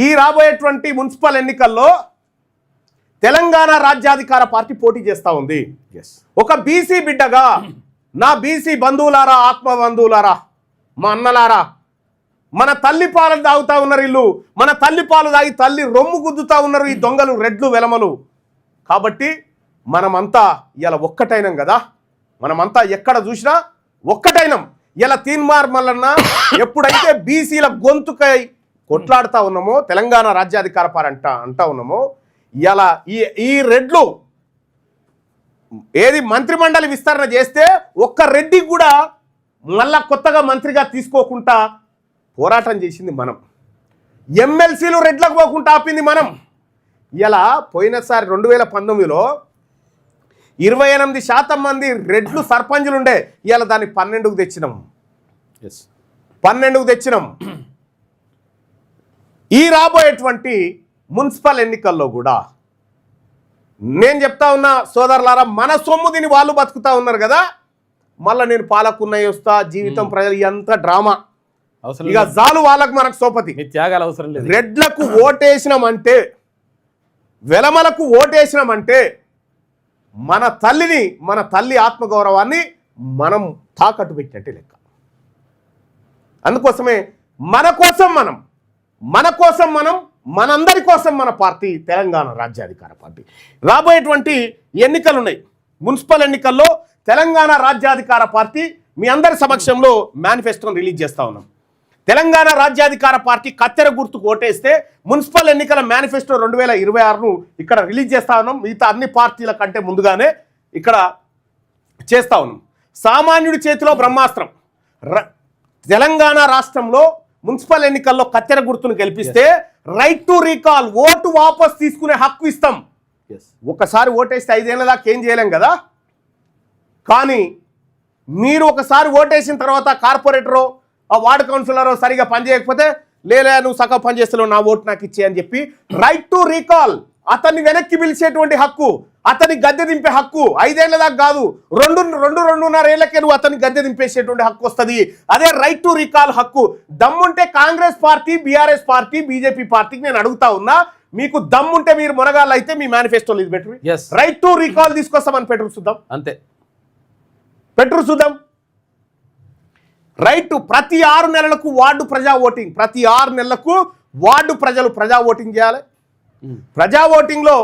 ఈ రాబోయేటువంటి మున్సిపల్ ఎన్నికల్లో తెలంగాణ రాజ్యాధికార పార్టీ పోటీ చేస్తూ ఉంది. ఒక బీసీ బిడ్డగా నా బీసీ బంధువులారా, ఆత్మ బంధువులారా, మా అన్నలారా, మన తల్లి పాలు తాగుతూ ఉన్నారు వీళ్ళు, మన తల్లి పాలు తాగి తల్లి రొమ్ము గుద్దుతూ ఉన్నారు ఈ దొంగలు, రెడ్లు, వెలమలు. కాబట్టి మనమంతా ఇలా ఒక్కటైనం కదా, మనమంతా ఎక్కడ చూసినా ఒక్కటైనం. ఇలా తీన్మార్ మల్లన్న ఎప్పుడైతే బీసీల గొంతుకై కొట్లాడుతూ ఉన్నామో, తెలంగాణ రాజ్యాధికార పార్టీ అంటా ఉన్నామో, ఇలా ఈ రెడ్లు ఏది మంత్రిమండలి విస్తరణ చేస్తే ఒక్క రెడ్డి కూడా మళ్ళా కొత్తగా మంత్రిగా తీసుకోకుండా పోరాటం చేసింది మనం. ఎమ్మెల్సీలు రెడ్లకు పోకుండా ఆపింది మనం. ఇలా పోయినసారి 2019లో 28% మంది రెడ్లు సర్పంచులు ఉండే, ఇలా దాన్ని 12కు తెచ్చినాం. 12కు తెచ్చినాం. ఈ రాబోయేటువంటి మున్సిపల్ ఎన్నికల్లో కూడా నేను చెప్తా ఉన్నా సోదరులారా, మన సొమ్ము దీని వాళ్ళు బతుకుతా ఉన్నారు కదా, మళ్ళీ నేను పాలకున్నయ్య వస్తా, జీవితం ప్రజలు ఎంత డ్రామా, ఇక జాలు వాళ్ళకు మనకు సోపతి, త్యాగాలు అవసరం లేదు. రెడ్లకు ఓటేసినామంటే, వెలమలకు ఓటేసినామంటే మన తల్లిని, మన తల్లి ఆత్మగౌరవాన్ని మనం తాకట్టు పెట్టినట్టే లెక్క. అందుకోసమే మన కోసం మనం మనందరి కోసం మన పార్టీ తెలంగాణ రాజ్యాధికార పార్టీ. రాబోయేటువంటి ఎన్నికలు ఉన్నాయి, మున్సిపల్ ఎన్నికల్లో తెలంగాణ రాజ్యాధికార పార్టీ మీ అందరి సమక్షంలో మేనిఫెస్టోను రిలీజ్ చేస్తూ ఉన్నాం. తెలంగాణ రాజ్యాధికార పార్టీ కత్తెర గుర్తుకు ఓటేస్తే మున్సిపల్ ఎన్నికల మేనిఫెస్టో 2026ను ఇక్కడ రిలీజ్ చేస్తూ ఉన్నాం. మిగతా అన్ని పార్టీల కంటే ముందుగానే ఇక్కడ చేస్తూ ఉన్నాం. సామాన్యుడి చేతిలో బ్రహ్మాస్త్రం. తెలంగాణ రాష్ట్రంలో మున్సిపల్ ఎన్నికల్లో కత్తెర గుర్తును గెలిపిస్తే రైట్ టు రీకాల్, ఓటు వాపస్ తీసుకునే హక్కు ఇస్తాం. ఒకసారి ఓటేస్తే 5 ఏళ్ళ దాకా ఏం చేయలేం కదా. కానీ మీరు ఒకసారి ఓటేసిన తర్వాత కార్పొరేటరో ఆ వార్డు కౌన్సిలరో సరిగా పనిచేయకపోతే, లేదా నువ్వు సగం పని చేస్తున్నావు, నా ఓటు నాకు ఇచ్చే అని చెప్పి రైట్ టు రీకాల్, అతన్ని వెనక్కి పిలిచేటువంటి హక్కు, అతన్ని గద్దె దింపే హక్కు 5 ఏళ్ల దాకా కాదు, 2.5 ఏళ్లకే నువ్వు అతన్ని గద్దె దింపేసేటువంటి హక్కు వస్తుంది. అదే రైట్ టు రీకాల్ హక్కు. దమ్ముంటే Congress party, BRS party, BJP పార్టీకి నేను అడుగుతా ఉన్నా, మీకు దమ్ముంటే మీరు మునగాళ్ళు అయితే మీ మేనిఫెస్టోలో ఇది పెట్టరు, రైట్ టు రీకాల్ తీసుకొస్తామని పెట్టరు చూద్దాం. అంతే, పెట్టరు చూద్దాం. రైట్ ప్రతి 6 నెలలకు వార్డు ప్రజా ఓటింగ్, ప్రతి 6 నెలలకు వార్డు ప్రజలు ప్రజా ఓటింగ్ చేయాలి. ప్రజా ఓటింగ్లో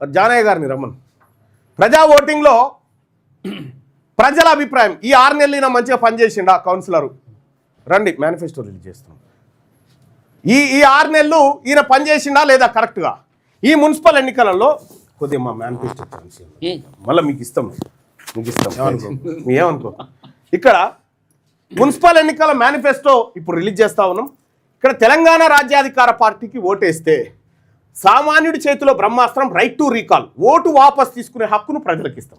జానయ్య గారిని రమ్మను. ప్రజా ఓటింగ్లో ప్రజల అభిప్రాయం, ఈ 6 నెలలు ఈయన మంచిగా పనిచేసిండు ఆ కౌన్సిలరు, రండి మేనిఫెస్టో రిలీజ్ చేస్తాం. ఈ 6 నెలలు ఈయన పనిచేసిండా లేదా కరెక్ట్గా. ఈ మున్సిపల్ ఎన్నికలలో కొద్దిగా మా మేనిఫెస్టో మళ్ళీ మీకు ఇస్తాం ఏమనుకో. ఇక్కడ మున్సిపల్ ఎన్నికల మేనిఫెస్టో ఇప్పుడు రిలీజ్ చేస్తా ఉన్నాం. ఇక్కడ తెలంగాణ రాజ్యాధికార పార్టీకి ఓటేస్తే సామాన్యుడి చేతిలో బ్రహ్మాస్త్రం, రైట్ టు రీకాల్, ఓటు వాపస్ తీసుకునే హక్కును ప్రజలకు ఇస్తాం.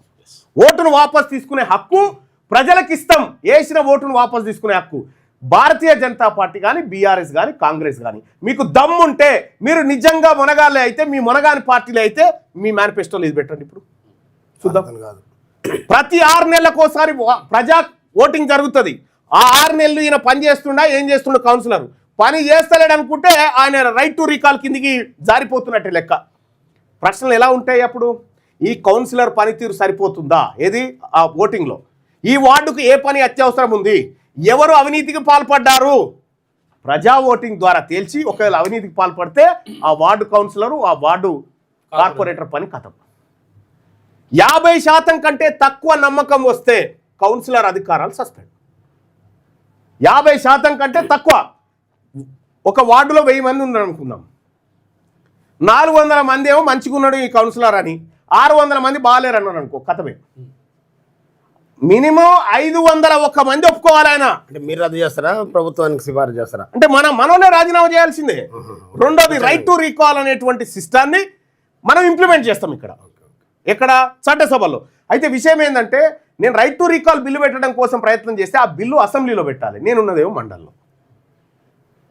ఓటును వాపస్ తీసుకునే హక్కు ప్రజలకు ఇస్తాం. వేసిన ఓటును వాపస్ తీసుకునే హక్కు భారతీయ జనతా పార్టీ కానీ, బీఆర్ఎస్ కానీ, కాంగ్రెస్ కానీ, మీకు దమ్ముంటే, మీరు నిజంగా మునగాలే అయితే, మీ మునగాని పార్టీలు అయితే మీ మేనిఫెస్టోలో ఇది పెట్టండి. ఇప్పుడు చూద్దాం. ప్రతి 6 నెలలకు ఒకసారి ప్రజా ఓటింగ్ జరుగుతుంది. ఆ 6 నెలలు ఈయన పని చేస్తుండా, ఏం చేస్తుండ కౌన్సిలర్ పని చేస్తలేడు అనుకుంటే ఆయన రైట్ టు రీకాల్ కిందికి జారిపోతున్నట్టే లెక్క. ప్రశ్నలు ఎలా ఉంటాయి అప్పుడు? ఈ కౌన్సిలర్ పనితీరు సరిపోతుందా ఏది ఆ ఓటింగ్లో? ఈ వార్డుకు ఏ పని అత్యవసరం ఉంది, ఎవరు అవినీతికి పాల్పడ్డారు, ప్రజా ఓటింగ్ ద్వారా తేల్చి ఒకవేళ అవినీతికి పాల్పడితే ఆ వార్డు కౌన్సిలరు, ఆ వార్డు కార్పొరేటర్ పని కథం. 50% కంటే తక్కువ నమ్మకం వస్తే కౌన్సిలర్ అధికారాలు సస్పెండ్. 50% కంటే తక్కువ. ఒక వార్డులో 1000 మంది ఉన్నారు అనుకుందాం, 400 మంది ఏమో మంచిగా ఉన్నాడు ఈ కౌన్సిలర్ అని, 600 మంది బాగాలేరు అన్నాడు అనుకో, కథమే. మినిమం 501 మంది ఒప్పుకోవాలి ఆయన. అంటే మీరు రద్దు చేస్తారా, ప్రభుత్వానికి సిఫారసు చేస్తారా? అంటే మనోనే రాజీనామా చేయాల్సిందే. రెండోది రైట్ టు రీకాల్ అనేటువంటి సిస్టాన్ని మనం ఇంప్లిమెంట్ చేస్తాం ఇక్కడ చట్టసభలో. అయితే విషయం ఏంటంటే, నేను రైట్ టు రీకాల్ బిల్లు పెట్టడం కోసం ప్రయత్నం చేస్తే ఆ బిల్లు అసెంబ్లీలో పెట్టాలి. నేనున్నదేమో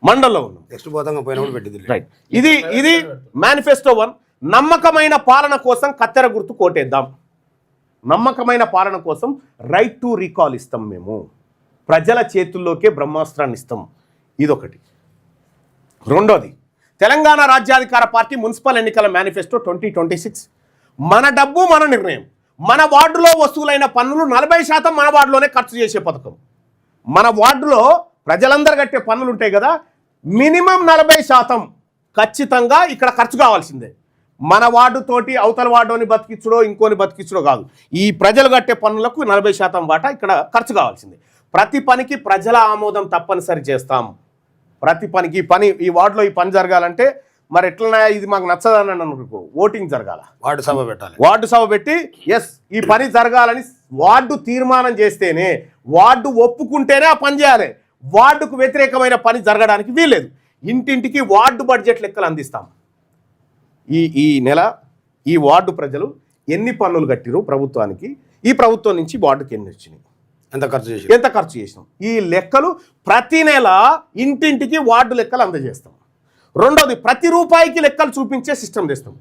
మండల్లో ఉన్నాం. నెక్స్ట్ పోతాంగా పోయినప్పుడు పెట్టింది. రైట్, ఇది మేనిఫెస్టో 1. నమ్మకమైన పాలన కోసం కత్తెర గుర్తు కోటేద్దాం. నమ్మకమైన పాలన కోసం రైట్ టు రీకాల్ ఇస్తాం. మేము ప్రజల చేతుల్లోకే బ్రహ్మాస్త్రాన్ని ఇస్తాం. ఇదొకటి. రెండోది, తెలంగాణ రాజ్యాధికార పార్టీ మున్సిపల్ ఎన్నికల మేనిఫెస్టో 2026. మన డబ్బు మన నిర్ణయం. మన వార్డులో వసూలైన పన్నులు 40% మన వార్డులోనే ఖర్చు చేసే పథకం. మన వార్డులో ప్రజలందరూ కట్టే పన్నులు ఉంటాయి కదా, మినిమం 40% ఖచ్చితంగా ఇక్కడ ఖర్చు కావాల్సిందే. మన వార్డు తోటి అవతల వార్డుని బతికించడో ఇంకోని బతికించడో కాదు, ఈ ప్రజలు కట్టే పన్నులకు 40% వాటా ఇక్కడ ఖర్చు కావాల్సిందే. ప్రతి పనికి ప్రజల ఆమోదం తప్పనిసరి చేస్తాం. ప్రతి పనికి ఈ వార్డులో ఈ పని జరగాలంటే మరి ఎట్లన్నా ఇది మాకు నచ్చదని అనుకో, ఓటింగ్ జరగాల, వార్డు సభ పెట్టాలి. వార్డు సభ పెట్టి ఎస్ ఈ పని జరగాలని వార్డు తీర్మానం చేస్తేనే, వార్డు ఒప్పుకుంటేనే ఆ పని చేయాలి. వార్డుకు వ్యతిరేకమైన పని జరగడానికి వీల్లేదు. ఇంటింటికి వార్డు బడ్జెట్ లెక్కలు అందిస్తాం. ఈ నెల ఈ వార్డు ప్రజలు ఎన్ని పన్నులు కట్టిరు ప్రభుత్వానికి, ఈ ప్రభుత్వం నుంచి వార్డుకి ఎన్ని వచ్చినాయి, ఎంత ఖర్చు చేసినాం, ఈ లెక్కలు ప్రతి నెల ఇంటింటికి వార్డు లెక్కలు అందజేస్తాం. రెండోది, ప్రతి రూపాయికి లెక్కలు చూపించే సిస్టమ్ తెస్తాం.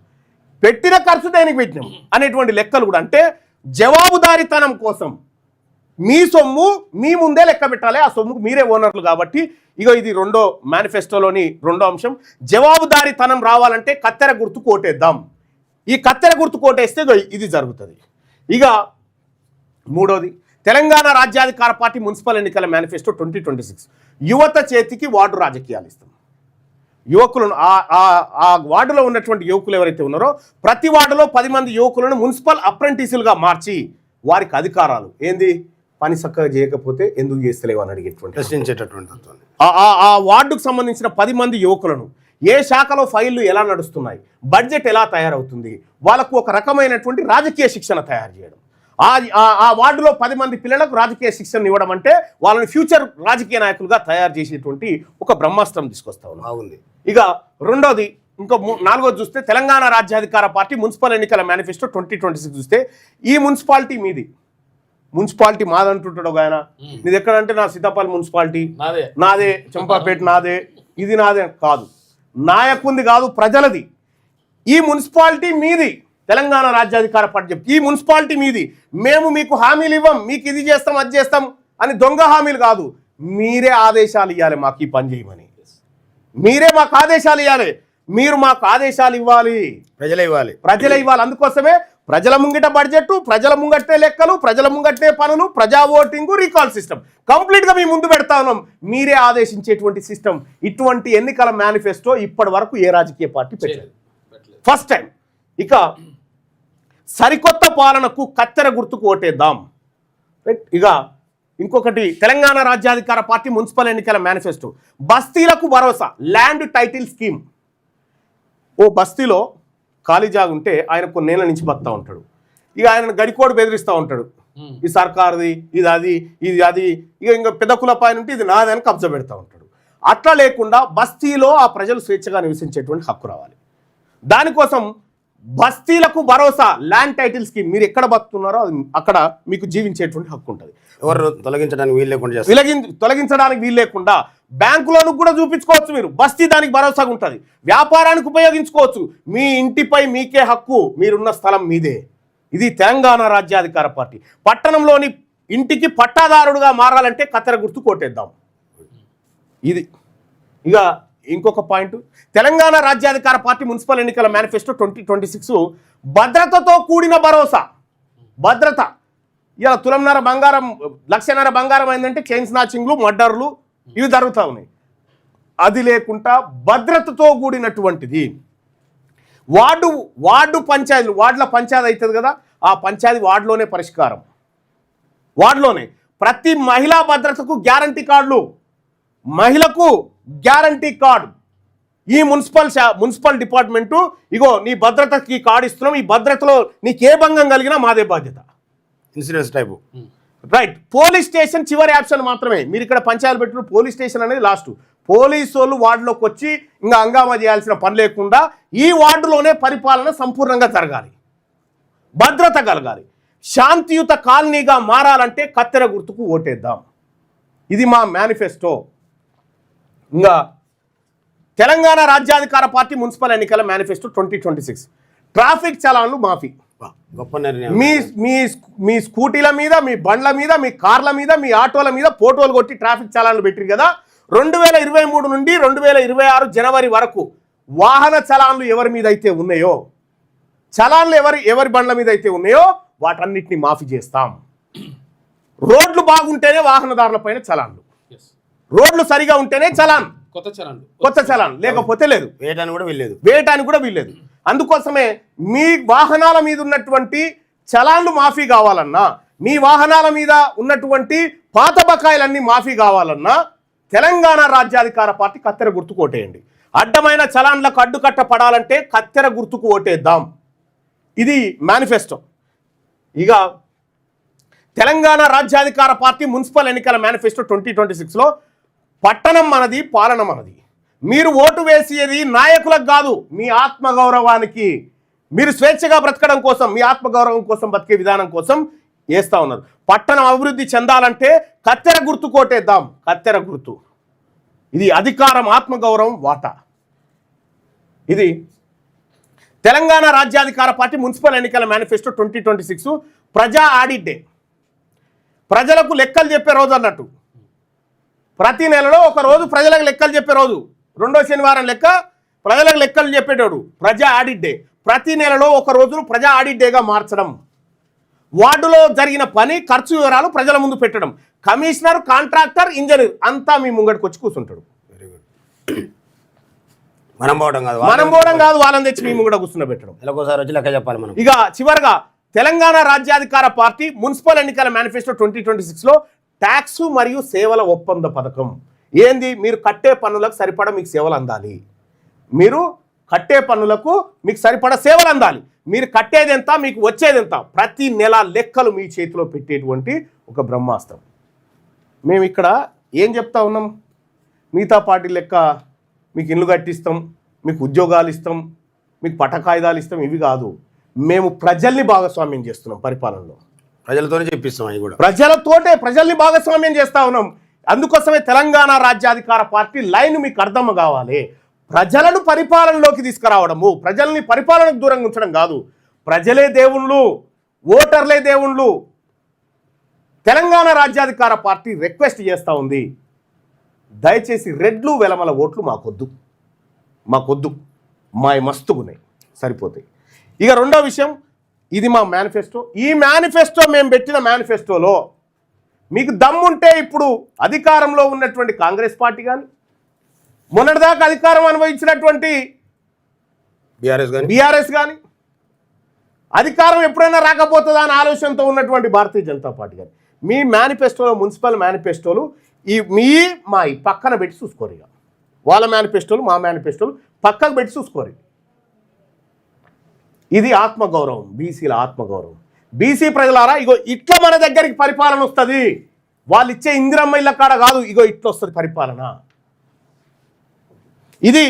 పెట్టిన ఖర్చు దేనికి పెట్టినాం అనేటువంటి లెక్కలు కూడా, అంటే జవాబుదారీతనం కోసం మీ సొమ్ము మీ ముందే లెక్క పెట్టాలి. ఆ సొమ్ముకు మీరే ఓనర్లు కాబట్టి ఇది రెండో మేనిఫెస్టోలోని రెండో అంశం. జవాబుదారీతనం రావాలంటే కత్తెర గుర్తు కోటేద్దాం. ఈ కత్తెర గుర్తు కోటేస్తే ఇది జరుగుతుంది. ఇక మూడోది, తెలంగాణ రాజ్యాధికార పార్టీ మున్సిపల్ ఎన్నికల మేనిఫెస్టో 2026. యువత చేతికి వార్డు రాజకీయాలు ఇస్తాం. యువకులను ఆ వార్డులో ఉన్నటువంటి యువకులు ఎవరైతే ఉన్నారో ప్రతి వార్డులో 10 మంది యువకులను మున్సిపల్ అప్రెంటిసులుగా మార్చి వారికి అధికారాలు ఏంది, పని చక్కగా చేయకపోతే ఎందుకు చేస్తలేవు అని అడిగేటువంటి ప్రశ్నించేటటువంటి ఆ వార్డుకు సంబంధించిన 10 మంది యువకులను ఏ శాఖలో ఫైళ్లు ఎలా నడుస్తున్నాయి, బడ్జెట్ ఎలా తయారవుతుంది, వాళ్ళకు ఒక రకమైనటువంటి రాజకీయ శిక్షణ తయారు చేయడం. ఆ వార్డులో 10 మంది పిల్లలకు రాజకీయ శిక్షణ ఇవ్వడం అంటే వాళ్ళని ఫ్యూచర్ రాజకీయ నాయకులుగా తయారు చేసేటువంటి ఒక బ్రహ్మాస్త్రం తీసుకొస్తా ఉన్నాం. ఇక రెండోది, నాలుగోది చూస్తే తెలంగాణ రాజ్యాధికార పార్టీ మున్సిపల్ ఎన్నికల మేనిఫెస్టో 2026 చూస్తే ఈ మున్సిపాలిటీ మీది, మున్సిపాలిటీ మాదంటుంటాడు ఒక ఆయన, నీది ఎక్కడంటే నా సీతాపల్లి మున్సిపాలిటీ నాదే, చంపాపేట నాదే, ఇది నాదే కాదు, నాయకుంది కాదు, ప్రజలది. ఈ మున్సిపాలిటీ మీది. తెలంగాణ రాజ్యాధికార పార్టీ చెప్తే ఈ మున్సిపాలిటీ మీది, మేము మీకు హామీలు ఇవ్వం, మీకు ఇది చేస్తాం అది చేస్తాం అని దొంగ హామీలు కాదు, మీరే ఆదేశాలు ఇవ్వాలి, మాకు ఈ పని చేయమని మీరే మాకు ఆదేశాలు ఇవ్వాలి. మీరు మాకు ఆదేశాలు ఇవ్వాలి, ప్రజలే ఇవ్వాలి. అందుకోసమే ప్రజల ముంగిట బడ్జెట్, ప్రజల ముంగట్టే లెక్కలు, ప్రజల ముంగట్టే పనులు, ప్రజా ఓటింగు, రీకాల్ సిస్టమ్ కంప్లీట్గా మీ ముందు పెడతా ఉన్నాం. మీరే ఆదేశించేటువంటి సిస్టమ్. ఇటువంటి ఎన్నికల మేనిఫెస్టో ఇప్పటి వరకు ఏ రాజకీయ పార్టీ పెట్టలేదు, ఫస్ట్ టైం. ఇక సరికొత్త పాలనకు కత్తెర గుర్తుకు ఓటేద్దాం. ఇక ఇంకొకటి, తెలంగాణ రాజ్యాధికార పార్టీ మున్సిపల్ ఎన్నికల మేనిఫెస్టో బస్తీలకు భరోసా, ల్యాండ్ టైటిల్ స్కీమ్. ఓ బస్తీలో ఖాళీ జాగా ఉంటే ఆయన కొన్నేళ్ల నుంచి బతుకుతూ ఉంటాడు. ఇక ఆయన గడికోడు బెదిరిస్తూ ఉంటాడు, ఈ సర్కారుది, ఇది అది, ఇది అది, ఇంకా పెద్ద కుల పైన ఉంటే ఇది నాదని కబ్జా పెడతా ఉంటాడు. అట్లా లేకుండా బస్తీలో ఆ ప్రజలు స్వేచ్ఛగా నివసించేటువంటి హక్కు రావాలి. దానికోసం బస్తీలకు భరోసా, ల్యాండ్ టైటిల్ స్కీమ్. మీరు ఎక్కడ బతుకుతున్నారో అక్కడ మీకు జీవించేటువంటి హక్కు ఉంటుంది. ఎవరు తొలగించడానికి వీలు లేకుండా బ్యాంకులోనికి కూడా చూపించుకోవచ్చు. మీరు బస్తీ దానికి భరోసాగా ఉంటుంది. వ్యాపారానికి ఉపయోగించుకోవచ్చు. మీ ఇంటిపై మీకే హక్కు, మీరున్న స్థలం మీదే. ఇది తెలంగాణ రాజ్యాధికార పార్టీ. పట్టణంలోని ఇంటికి పట్టాదారుడుగా మారాలంటే కత్తెర గుర్తు కోటేద్దాం. ఇది. ఇక ఇంకొక పాయింట్, తెలంగాణ రాజ్యాధికార పార్టీ మున్సిపల్ ఎన్నికల మేనిఫెస్టో 2026 భద్రతతో కూడిన భరోసా. భద్రత. ఇలా తులంన్నర బంగారం, లక్షన్నర బంగారం అయిందంటే చైన్ స్నాచింగ్లు, మర్డర్లు ఇవి జరుగుతూ ఉన్నాయి. అది లేకుండా భద్రతతో కూడినటువంటిది. వార్డు పంచాయతీలు, వార్డుల పంచాయతీ అవుతుంది కదా, ఆ పంచాయతీ వార్డులోనే పరిష్కారం. వార్డులోనే ప్రతి మహిళా భద్రతకు గ్యారంటీ కార్డులు, మహిళకు గ్యారంటీ కార్డు. ఈ మున్సిపల్ డిపార్ట్మెంటు నీ భద్రతకి కార్డు ఇస్తున్నాం, ఈ భద్రతలో నీకు ఏ భంగం కలిగినా మాదే బాధ్యత. Insurance type. Right. Police station చివరి ఆప్షన్ మాత్రమే. మీరు ఇక్కడ పంచాయతీ పెట్టిన పోలీస్ స్టేషన్ అనేది లాస్ట్. పోలీసు వాళ్ళు వార్డులోకి వచ్చి ఇంకా హంగామా చేయాల్సిన పని లేకుండా ఈ వార్డులోనే పరిపాలన సంపూర్ణంగా జరగాలి, భద్రత కలగాలి. శాంతియుత కాలనీగా మారాలంటే కత్తెర గుర్తుకు ఓటేద్దాం. ఇది మా మేనిఫెస్టో. ఇంకా తెలంగాణ రాజ్యాధికార పార్టీ మున్సిపల్ ఎన్నికల మేనిఫెస్టో 2026 ట్రాఫిక్ చలాన్లు మాఫీ. గొప్ప నిర్ణయం. మీ స్కూటీల మీద, మీ బండ్ల మీద, మీ కార్ల మీద, మీ ఆటోల మీద ఫోటోలు కొట్టి ట్రాఫిక్ చలాన్లు పెట్టిరు కదా, 2023 నుండి 2026 జనవరి వరకు వాహన చలాన్లు ఎవరి మీద అయితే ఉన్నాయో, చలాన్లు ఎవరి బండ్ల మీద అయితే ఉన్నాయో వాటన్నిటిని మాఫీ చేస్తాం. రోడ్లు బాగుంటేనే వాహనదారుల పైన చలాన్లు, రోడ్లు సరిగా ఉంటేనే చలాన్, కొత్త చలాన్, లేకపోతే లేదు, వేయటానికి కూడా వీల్లేదు. అందుకోసమే మీ వాహనాల మీద ఉన్నటువంటి చలాన్లు మాఫీ కావాలన్నా, మీ వాహనాల మీద ఉన్నటువంటి పాత బకాయిలన్నీ మాఫీ కావాలన్నా తెలంగాణ రాజ్యాధికార పార్టీ కత్తెర గుర్తుకు ఓటేయండి. అడ్డమైన చలాన్లకు అడ్డుకట్ట పడాలంటే కత్తెర గుర్తుకు ఓటేద్దాం. ఇది మేనిఫెస్టో. ఇక తెలంగాణ రాజ్యాధికార పార్టీ మున్సిపల్ ఎన్నికల మేనిఫెస్టో 2026లో పట్టణం మనది, పాలన మనది. మీరు ఓటు వేసేది నాయకులకు కాదు, మీ ఆత్మగౌరవానికి. మీరు స్వేచ్ఛగా బ్రతకడం కోసం, మీ ఆత్మగౌరవం కోసం, బతికే విధానం కోసం వేస్తూ ఉన్నారు. పట్టణం అభివృద్ధి చెందాలంటే కత్తెర గుర్తు కోటేద్దాం. కత్తెర గుర్తు. ఇది అధికారం, ఆత్మగౌరవం, వాటా. ఇది తెలంగాణ రాజ్యాధికార పార్టీ మున్సిపల్ ఎన్నికల మేనిఫెస్టో 2026 ప్రజా ఆడిట్ డే. ప్రజలకు లెక్కలు చెప్పే రోజు అన్నట్టు. ప్రతి నెలలో ఒక రోజు ప్రజలకు లెక్కలు చెప్పే రోజు. రెండో శనివారం లెక్క ప్రజలకు లెక్కలు చెప్పేటోడు ప్రజా ఆడిట్ డే. ప్రతి నెలలో ఒక రోజును ప్రజా ఆడిట్ డేగా మార్చడం. వార్డులో జరిగిన పని, ఖర్చు వివరాలు ప్రజల ముందు పెట్టడం. కమిషనర్, కాంట్రాక్టర్, ఇంజనీర్ అంతా మీ ముంగడికి వచ్చి కూర్చుంటాడు. Very good. మనం పోవడం కాదు, వాళ్ళని తెచ్చి మీ ముంగడ కూర్చున్న పెట్టడం. వచ్చి లెక్క చెప్పాలి మనం. ఇక చివరిగా తెలంగాణ రాజ్యాధికార పార్టీ మున్సిపల్ ఎన్నికల మేనిఫెస్టో 2026లో ట్యాక్స్ మరియు సేవల ఒప్పంద పథకం. ఏంది? మీరు కట్టే పన్నులకు సరిపడా మీకు సేవలు అందాలి. మీరు కట్టే పన్నులకు మీకు సరిపడా సేవలు అందాలి. మీరు కట్టేది ఎంత, మీకు వచ్చేది ఎంత, ప్రతి నెల లెక్కలు మీ చేతిలో పెట్టేటువంటి ఒక బ్రహ్మాస్త్రం. మేము ఇక్కడ ఏం చెప్తా ఉన్నాం? మిగతా పార్టీ లెక్క మీకు ఇల్లు కట్టిస్తాం, మీకు ఉద్యోగాలు ఇస్తాం, మీకు పట్టకాయిదాలు ఇస్తాం, ఇవి కాదు. మేము ప్రజల్ని భాగస్వామ్యం చేస్తున్నాం పరిపాలనలో. ప్రజలతోనే చెప్పిస్తాం. అవి కూడా ప్రజల్ని భాగస్వామ్యం చేస్తా ఉన్నాం. అందుకోసమే తెలంగాణ రాజ్యాధికార పార్టీ లైన్ మీకు అర్థం కావాలి. ప్రజలను పరిపాలనలోకి తీసుకురావడము, ప్రజల్ని పరిపాలనకు దూరంగా ఉంచడం కాదు. ప్రజలే దేవుళ్ళు, ఓటర్లే దేవుళ్ళు. తెలంగాణ రాజ్యాధికార పార్టీ రిక్వెస్ట్ చేస్తూ ఉంది, దయచేసి రెడ్లు వెలమల ఓట్లు మాకొద్దు, మా మస్తుగున్నాయి, సరిపోతాయి. ఇక రెండో విషయం, ఇది మా మేనిఫెస్టో. ఈ మేనిఫెస్టో మేము పెట్టిన మేనిఫెస్టోలో మీకు దమ్ముంటే ఇప్పుడు అధికారంలో ఉన్నటువంటి కాంగ్రెస్ పార్టీ కానీ, మొన్నటిదాకా అధికారం అనుభవించినటువంటి బీఆర్ఎస్ కానీ, అధికారం ఎప్పుడైనా రాకపోతుందా అని ఆలోచనతో ఉన్నటువంటి భారతీయ జనతా పార్టీ కానీ, మీ మేనిఫెస్టోలో, మున్సిపల్ మేనిఫెస్టోలు మా పక్కన పెట్టి చూసుకోరు. ఇక వాళ్ళ మేనిఫెస్టోలు, మా మేనిఫెస్టోలు పక్కకు పెట్టి చూసుకోరు. ఇది ఆత్మగౌరవం, బీసీల ఆత్మగౌరవం. బీసీ ప్రజలారా, ఇగో ఇట్లా మన దగ్గరికి పరిపాలన వస్తుంది. వాళ్ళు ఇచ్చే ఇందిరమ్మ ఇళ్ళ కాడ కాదు, ఇగో ఇట్లా వస్తుంది పరిపాలన. ఇది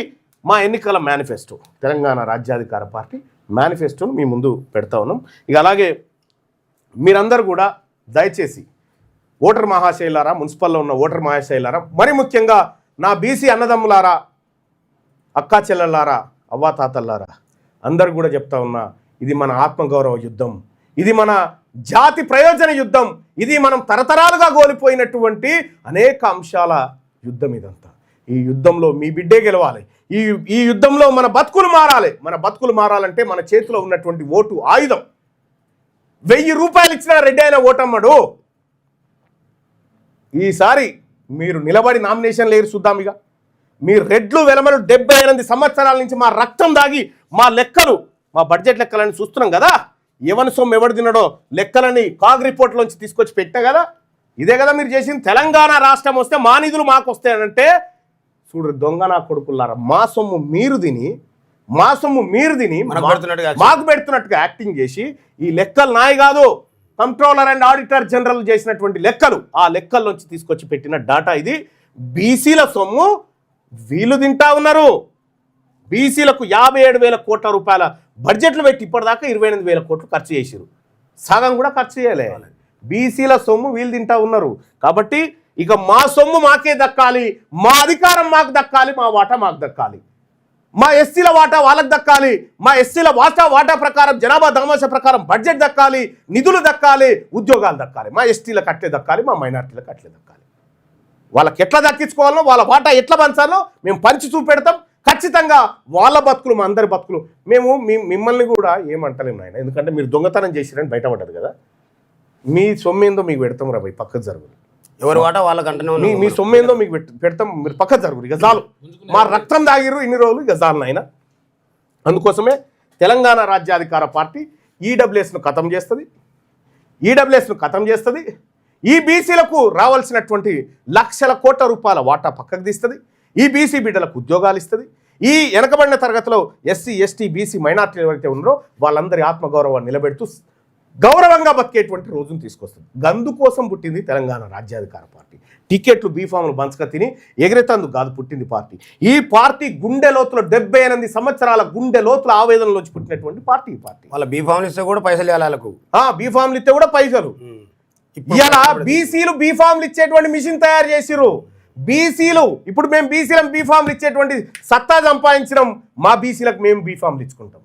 మా ఎన్నికల మేనిఫెస్టో. తెలంగాణ రాజ్యాధికార పార్టీ మేనిఫెస్టోను మీ ముందు పెడతా ఉన్నాం. ఇక అలాగే మీరందరూ కూడా దయచేసి ఓటర్ మహాశైలారా, మున్సిపల్లో ఉన్న ఓటర్ మహాశైలారా, మరి ముఖ్యంగా నా బీసీ అన్నదమ్ములారా, అక్కా చెల్లెల్లారా, అవ్వాతాతల్లారా, అందరు కూడా చెప్తా ఉన్నా, ఇది మన ఆత్మగౌరవ యుద్ధం, ఇది మన జాతి ప్రయోజన యుద్ధం, ఇది మనం తరతరాలుగా కోల్పోయినటువంటి అనేక అంశాల యుద్ధం ఇదంతా. ఈ యుద్ధంలో మీ బిడ్డే గెలవాలి. ఈ యుద్ధంలో మన బతుకులు మారాలి. మన బతుకులు మారాలంటే మన చేతిలో ఉన్నటువంటి ఓటు ఆయుధం. 1000 రూపాయలు ఇచ్చిన రెడ్డి అయిన ఓటమ్మడు. ఈసారి మీరు నిలబడి నామినేషన్ లేరు చూద్దాం. ఇక మీరు రెడ్లు వెలమలు 78 సంవత్సరాల నుంచి మా రక్తం దాగి మా లెక్కలు, మా బడ్జెట్ లెక్కలని చూస్తున్నాం కదా. ఎవరి సొమ్ము ఎవడు తినడో లెక్కలని కాగ్ రిపోర్ట్లోంచి తీసుకొచ్చి పెట్టినా కదా. ఇదే కదా మీరు చేసింది. తెలంగాణ రాష్ట్రం వస్తే మా నిధులు మాకు వస్తాయనంటే చూడు దొంగ నా కొడుకులారా, మా సొమ్ము మీరు తిని మాకు పెడుతున్నట్టుగా యాక్టింగ్ చేసి ఈ లెక్కలు నాయి కాదు, కంట్రోలర్ అండ్ ఆడిటర్ జనరల్ చేసినటువంటి లెక్కలు, ఆ లెక్కల్లోంచి తీసుకొచ్చి పెట్టిన డాటా ఇది. బీసీల సొమ్ము వీళ్ళు తింటా ఉన్నారు. బీసీలకు 57,000 కోట్ల రూపాయల బడ్జెట్లు పెట్టి ఇప్పటిదాకా 28,000 కోట్లు ఖర్చు చేసారు. సగం కూడా ఖర్చు చేయలే. బీసీల సొమ్ము వీళ్ళు తింటా ఉన్నారు. కాబట్టి ఇక మా సొమ్ము మాకే దక్కాలి, మా అధికారం మాకు దక్కాలి, మా వాటా మాకు దక్కాలి, మా ఎస్సీల వాటా వాళ్ళకి దక్కాలి, మా ఎస్సీల వాటా ప్రకారం జనాభా దామాషా ప్రకారం బడ్జెట్ దక్కాలి, నిధులు దక్కాలి, ఉద్యోగాలు దక్కాలి, మా ఎస్టీలకు అట్లే దక్కాలి, మా మైనార్టీలకు అట్లే దక్కాలి. వాళ్ళకి ఎట్లా దక్కించుకోవాలో వాళ్ళ వాటా ఎట్లా పంచాలో మేము పంచి చూపెడతాం. ఖచ్చితంగా వాళ్ళ బతుకులు మా అందరి బతుకులు. మేము మిమ్మల్ని కూడా ఏమంటలేము నాయన, ఎందుకంటే మీరు దొంగతనం చేసిరని బయటపడ్డది కదా. మీ సొమ్మేందో మీకు పెడతాం రా భయ్, పక్కకు జరుగురు. ఎవరి వాట వాళ్ళకంటే మీ సొమ్మేందో మీకు పెడతాం, మీరు పక్కకు జరుగురు. ఇక చాలు, మా రక్తం దాగిరు ఇన్ని రోజులు, ఇక చాలు నాయన. అందుకోసమే తెలంగాణ రాజ్యాధికార పార్టీ ఈడబ్ల్యూఎస్ను ఖతం చేస్తుంది. ఈ బీసీలకు రావాల్సినటువంటి లక్షల కోట్ల రూపాయల వాటా పక్కకు తీస్తుంది. ఈ బీసీ బిడ్డలకు ఉద్యోగాలు ఇస్తుంది. ఈ వెనకబడిన తరగతిలో ఎస్సీ ఎస్టీ బీసీ మైనార్టీలు ఎవరైతే ఉన్నారో వాళ్ళందరి ఆత్మగౌరవాన్ని నిలబెడుతూ గౌరవంగా బతికేటువంటి రోజును తీసుకొస్తుంది. గందు కోసం పుట్టింది తెలంగాణ రాజ్యాధికార పార్టీ. టికెట్లు బీఫామ్లు బంచక తిని ఎగిరేతందుకు కాదు పుట్టింది పార్టీ. ఈ పార్టీ గుండె లోతులో 78 సంవత్సరాల గుండె లోతుల ఆవేదనలోంచి పుట్టినటువంటి పార్టీ ఈ పార్టీ. వాళ్ళ బీఫామ్లు ఇస్తే కూడా పైసలు ఇవ్వాలి వాళ్ళకు. బీఫామ్లు ఇస్తే కూడా పైసలు. ఇలా బీసీలు బీఫామ్లు ఇచ్చేటువంటి మిషన్ తయారు చేసిరు. బీసీలు ఇప్పుడు మేము బీసీలకు బీఫామ్లు ఇచ్చేటువంటి సత్తా సంపాదించడం, మా బీసీలకు మేము బీఫామ్లు ఇచ్చుకుంటాం.